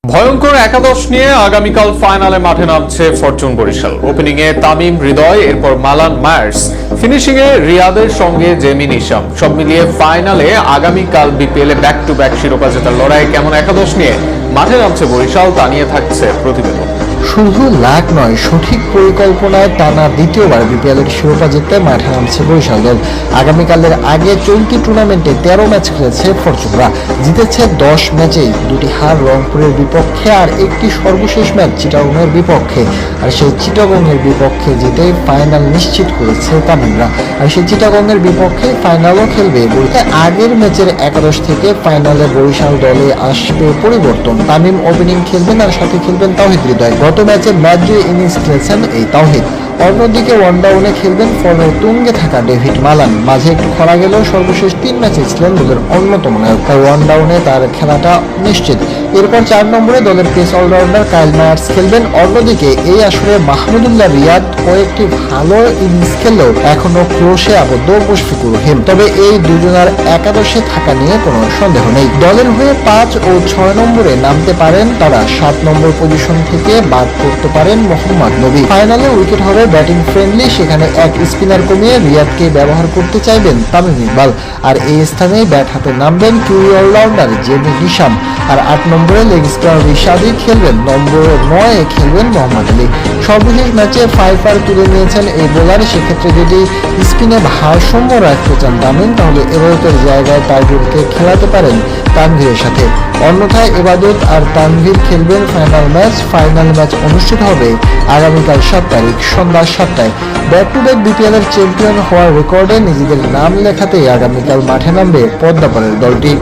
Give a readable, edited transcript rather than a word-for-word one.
ভয়ঙ্কর একাদশ নিয়ে আগামীকাল ফাইনালে মাঠে নামছে ফরচুন বরিশাল। ওপেনিং এ তামিম হৃদয়, এরপর মালান মায়ার্স, ফিনিশিং এ রিয়াদের সঙ্গে জেমি নিশাম। সব মিলিয়ে ফাইনালে আগামীকাল BPL A back to back শিরোপা জেতার লড়াই কেমন একাদশ নিয়ে মাঠে নামছে বরিশাল তা নিয়ে থাকছে প্রতিবেদন। শুধু লাক নয়, সঠিক পরিকল্পনায় টানা দ্বিতীয়বার বিপিএল এর শিরোপা জিততে মাঠে নামছে বরিশাল দল। আগামীকালের আগে 20 টুর্নামেন্টে 13 ম্যাচ খেলেছে ফরচুনরা, জিতেছে 10 ম্যাচেই, 2টি হার রংপুরের বিপক্ষে আর একটি সর্বশেষ ম্যাচ চিটাগংয়ের বিপক্ষে। আর সেই চিটাগংয়ের বিপক্ষে জিতে ফাইনাল নিশ্চিত করেছে তামিমরা। আর সেই চিটাগংয়ের বিপক্ষে ফাইনালও খেলবে। আগের ম্যাচের একাদশ থেকে ফাইনালে বরিশাল দলে আসবে পরিবর্তন। তামিম ওপেনিং খেলবেন আর সাথে খেলবেন তাওহিদ হৃদয়। গত ম্যাচে ম্যাচ জয়ী ইনিংস খেলেছেন এই তাওহিদ। অন্যদিকে ওয়ান ডাউনে খেলবেন ফর্মের তুঙ্গে থাকা ডেভিড মালান। মাঝে একটু খরা গেলেও সর্বশেষ 3 ম্যাচে ছিলেন দলের অন্যতম নায়ক, তাই ওয়ান ডাউনে তার খেলাটা নিশ্চিত। এরপর 4 নম্বরে দলের পেস অলরাউন্ডার কাইল মায়ার্স খেলবেন। অন্যদিকে এই আসরে মাহমুদুল্লাহ রিয়াদ কয়েকটি ভালো ইনিংস খেললেও এখনো ক্রোশে আবদ্ধ মুশফিকুর রহিম। তবে এই দুজনের একাদশে থাকা নিয়ে কোনো সন্দেহ নেই। দলের হয়ে 5 ও 6 নম্বরে নামতে পারেন তারা। 7 নম্বর পজিশন থেকে বাদ করতে পারেন মোহাম্মদ নবী। ফাইনালে উইকেট হবে ব্যাটিং ফ্রেন্ডলি, সেখানে এক স্পিনার কমিয়ে রিয়াদকে ব্যবহার করতে চাইবেন তামিম ইকবাল। আর এই স্থানে ব্যাট হাতে নামবেন কিউই অলরাউন্ডার জেমি নিশাম। আর 8 নম্বরে লেগ স্পিনার রিশাদি খেলবেন। নম্বর 9 এ খেলবেন মোহাম্মদ আলী। সর্বশেষ ম্যাচে 5 আর তুলে নিয়েছেন এই বোলার। সেক্ষেত্রে যদি স্পিনে ভারসাম্য রাখতে চান তামিম, তাহলে এবাদতের জায়গায় টার্গেটকে খেলাতে পারেন তানভীরের সাথে। অন্যথায় এবাদত আর তানভীর খেলবেন ফাইনাল ম্যাচ। ফাইনাল ম্যাচ অনুষ্ঠিত হবে আগামীকাল 7 তারিখ সন্ধ্যা 7টায়। ব্যাক টু ব্যাক বিপিএল এর চ্যাম্পিয়ন হওয়ার রেকর্ডে নিজেদের নাম লেখাতেই আগামীকাল মাঠে নামবে পদ্মাপাড়ের দলটি।